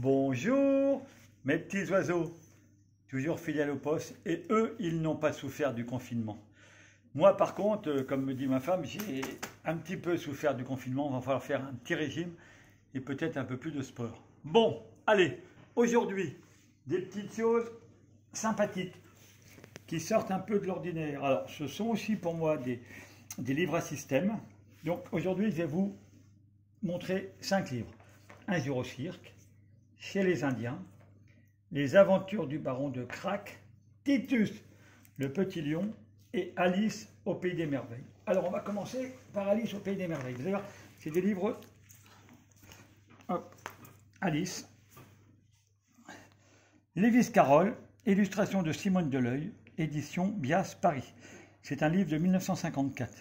Bonjour, mes petits oiseaux, toujours fidèles au poste, et eux, ils n'ont pas souffert du confinement. Moi, par contre, comme me dit ma femme, j'ai un petit peu souffert du confinement. Il va falloir faire un petit régime et peut-être un peu plus de sport. Bon, allez, aujourd'hui, des petites choses sympathiques qui sortent un peu de l'ordinaire. Alors, ce sont aussi pour moi des livres à système. Donc, aujourd'hui, je vais vous montrer 5 livres. Un jour au cirque, Chez les Indiens, Les aventures du baron de Krak, Titus, le petit lion et Alice au pays des merveilles. Alors on va commencer par Alice au pays des merveilles. Vous allez voir, c'est des livres. Hop, Alice, Lewis Carroll, illustration de Simone Deleuil, édition Bias Paris. C'est un livre de 1954.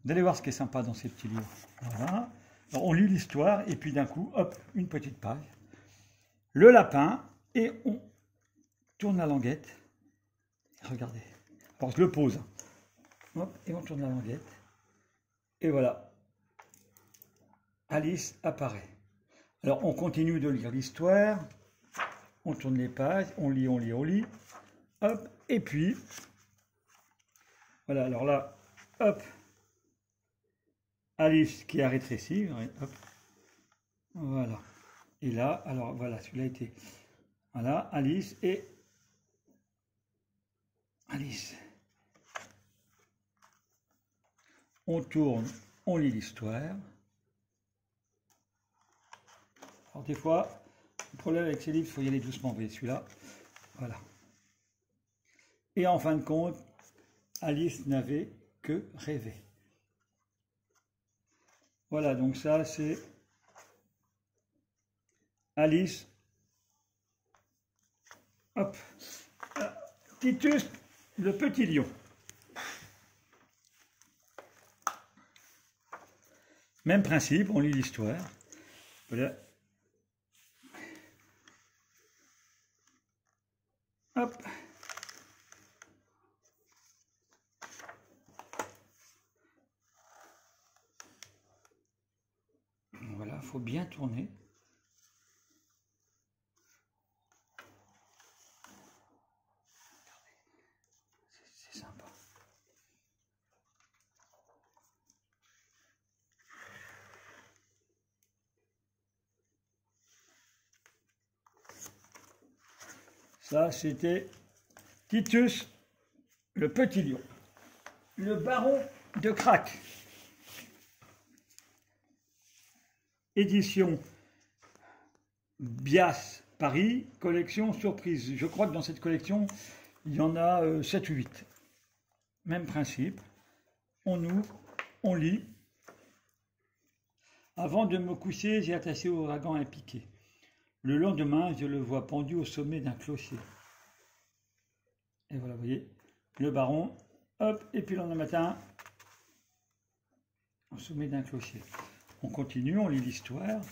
Vous allez voir ce qui est sympa dans ces petits livres. Voilà. Alors, on lit l'histoire et puis d'un coup, hop, une petite page. Le lapin, et on tourne la languette. Regardez. Alors je le pose. Hop, et on tourne la languette. Et voilà. Alice apparaît. Alors on continue de lire l'histoire. On tourne les pages. On lit, on lit, on lit. Hop, et puis. Voilà, alors là, hop. Alice qui a rétréci. Hop. Voilà. Et là, alors voilà, celui-là était. Voilà, Alice et. Alice. On tourne, on lit l'histoire. Alors des fois, le problème avec ces livres, il faut y aller doucement. Vous voyez celui-là. Voilà. Et en fin de compte, Alice n'avait que rêvé. Voilà, donc ça c'est Alice. Hop. Titus, le petit lion. Même principe, on lit l'histoire. Voilà. Hop. Voilà, il faut bien tourner. C'est sympa. Ça, c'était Titus, le petit lion. Le baron de Krak. Édition Bias Paris, collection surprise. Je crois que dans cette collection, il y en a 7 ou 8. Même principe. On ouvre, on lit. Avant de me coucher, j'ai attaché l'ouragan un piquet. Le lendemain, je le vois pendu au sommet d'un clocher. Et voilà, vous voyez, le baron, hop, et puis le lendemain matin, au sommet d'un clocher. On continue, on lit l'histoire.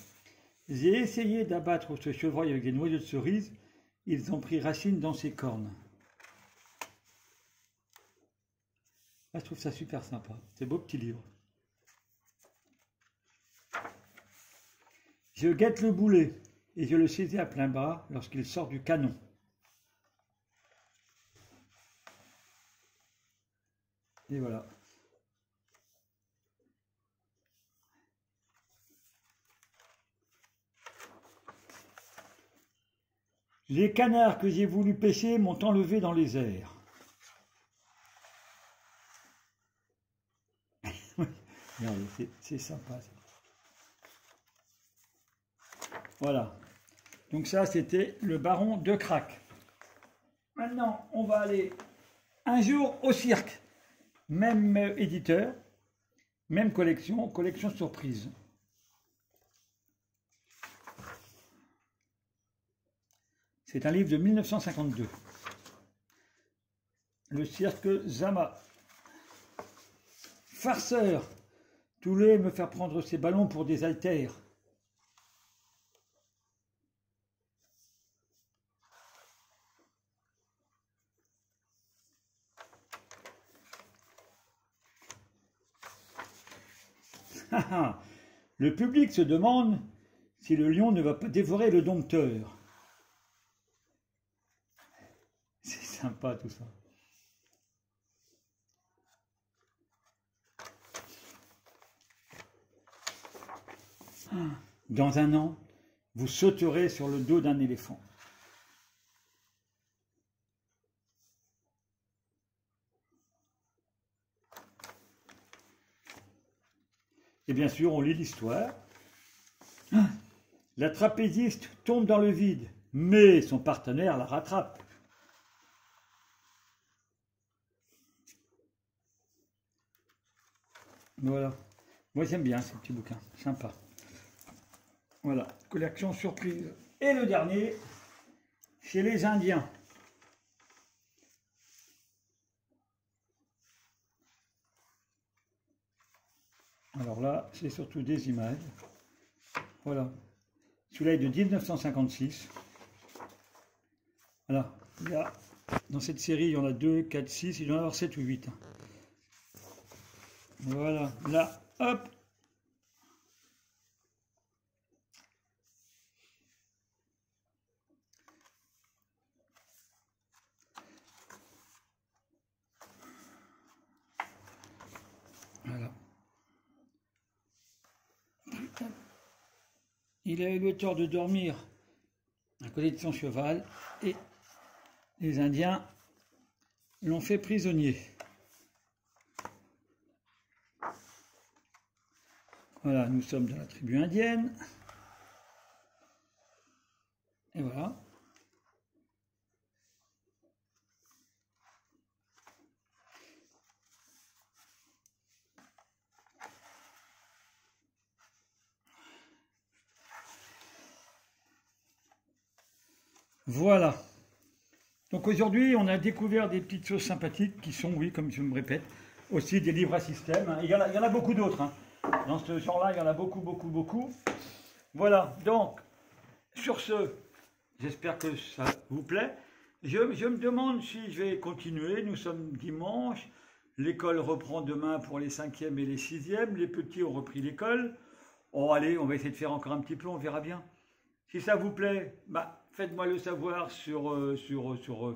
J'ai essayé d'abattre ce chevreuil avec des noyaux de cerise. Ils ont pris racine dans ses cornes. Là, je trouve ça super sympa. C'est beau petit livre. Je guette le boulet et je le saisis à plein bras lorsqu'il sort du canon. Et voilà. Les canards que j'ai voulu pêcher m'ont enlevé dans les airs. C'est sympa. Ça. Voilà. Donc ça, c'était le baron de Krak. Maintenant, on va aller un jour au cirque. Même éditeur, même collection, collection surprise. C'est un livre de 1952. Le cirque Zama. Farceur. Tous les me faire prendre ses ballons pour des haltères. Le public se demande si le lion ne va pas dévorer le dompteur. C'est sympa tout ça. Dans un an, vous sauterez sur le dos d'un éléphant. Et bien sûr, on lit l'histoire. La trapéziste tombe dans le vide, mais son partenaire la rattrape. Voilà. Moi, j'aime bien ces petits bouquins. Sympa. Voilà. Collection surprise. Et le dernier, chez les Indiens. Alors là, c'est surtout des images. Voilà. Celui-là est de 1956. Voilà. Il y a, dans cette série, il y en a 2, 4, 6. Il doit y en avoir 7 ou 8. Voilà. Là, hop. Voilà. Il a eu le tort de dormir à côté de son cheval et les Indiens l'ont fait prisonnier. Voilà, nous sommes dans la tribu indienne. Et voilà. Voilà. Donc aujourd'hui, on a découvert des petites choses sympathiques qui sont, oui, comme je me répète, aussi des livres à système. Il y en a beaucoup d'autres. Hein. Dans ce genre-là, il y en a beaucoup, beaucoup, beaucoup. Voilà. Donc, sur ce, j'espère que ça vous plaît. Je me demande si je vais continuer. Nous sommes dimanche. L'école reprend demain pour les 5e et les 6e. Les petits ont repris l'école. Oh, allez, on va essayer de faire encore un petit peu, on verra bien. Si ça vous plaît, bah, faites-moi le savoir sur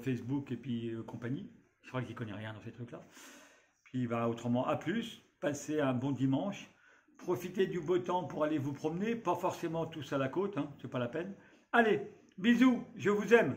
Facebook et puis compagnie. Je crois qu'il ne connaît rien dans ces trucs-là. Puis bah, autrement, à plus. Passez un bon dimanche. Profitez du beau temps pour aller vous promener. Pas forcément tous à la côte, hein, c'est pas la peine. Allez, bisous, je vous aime.